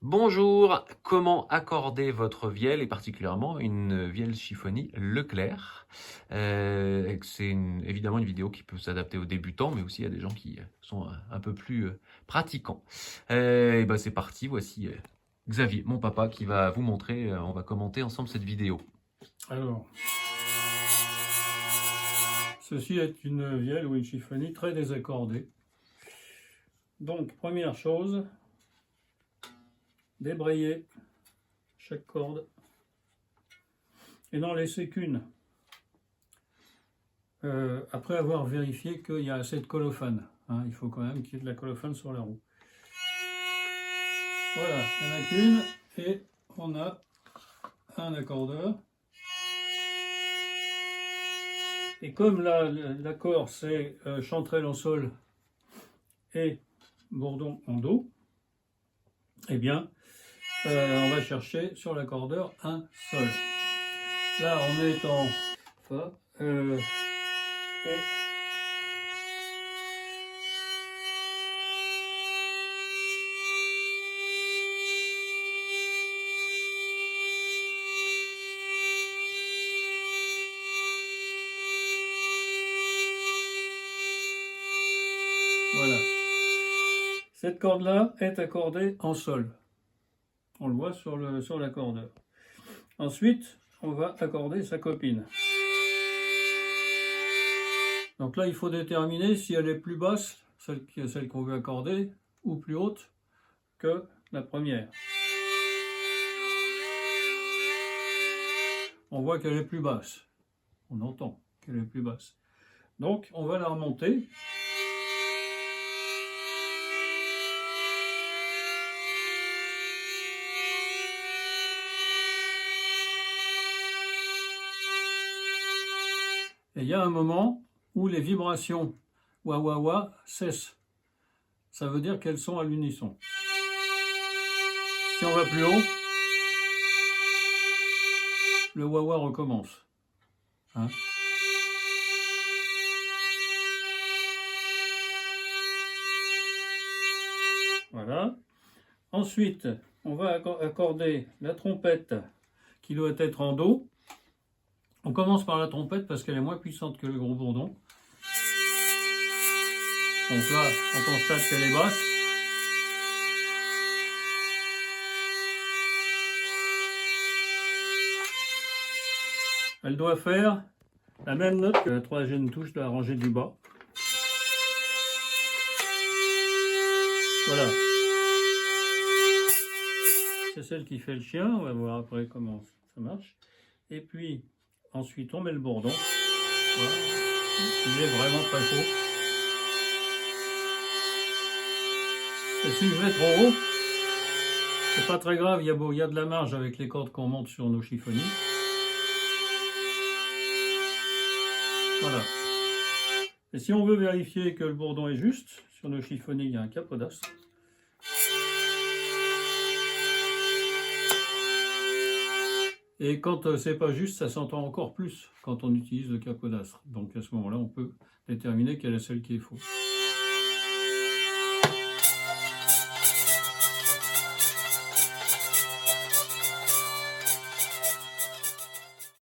Bonjour, comment accorder votre vielle et particulièrement une vielle chiffonnie Leclerc? C'est évidemment une vidéo qui peut s'adapter aux débutants, mais aussi à des gens qui sont un peu plus pratiquants. Et ben c'est parti, voici Xavier, mon papa, qui va vous montrer, on va commenter ensemble cette vidéo. Alors, ceci est une vielle ou une chiffonnie très désaccordée. Donc, première chose, débrayer chaque corde et n'en laisser qu'une. Après avoir vérifié qu'il y a assez de colophane. Il faut quand même qu'il y ait de la colophane sur la roue. Voilà, il n'y en a qu'une et on a un accordeur. Et comme l'accord c'est chanterelle en sol et bourdon en do, eh bien, on va chercher sur l'accordeur un sol. Là, on est en fa, et voilà. Cette corde-là est accordée en sol. On le voit sur l'accordeur. Ensuite, on va accorder sa copine. Donc là, il faut déterminer si elle est plus basse, celle qu'on veut accorder, ou plus haute que la première. On voit qu'elle est plus basse. On entend qu'elle est plus basse. Donc, on va la remonter. Et il y a un moment où les vibrations wa wa wa cessent. Ça veut dire qu'elles sont à l'unisson. Si on va plus haut, le wa wa recommence. Voilà. Ensuite, on va accorder la trompette qui doit être en do. On commence par la trompette parce qu'elle est moins puissante que le gros bourdon. Donc là, on constate qu'elle est basse. Elle doit faire la même note que la troisième touche de la rangée du bas. Voilà. C'est celle qui fait le chien. On va voir après comment ça marche. Et puis, ensuite, on met le bourdon. Voilà. Il est vraiment très faux. Et si je vais trop haut, c'est pas très grave, il y a de la marge avec les cordes qu'on monte sur nos chiffonnies. Voilà. Et si on veut vérifier que le bourdon est juste, sur nos chiffonnies, il y a un capodastre. Et quand c'est pas juste, ça s'entend encore plus quand on utilise le capodastre. Donc à ce moment-là, on peut déterminer quelle est celle qui est fausse.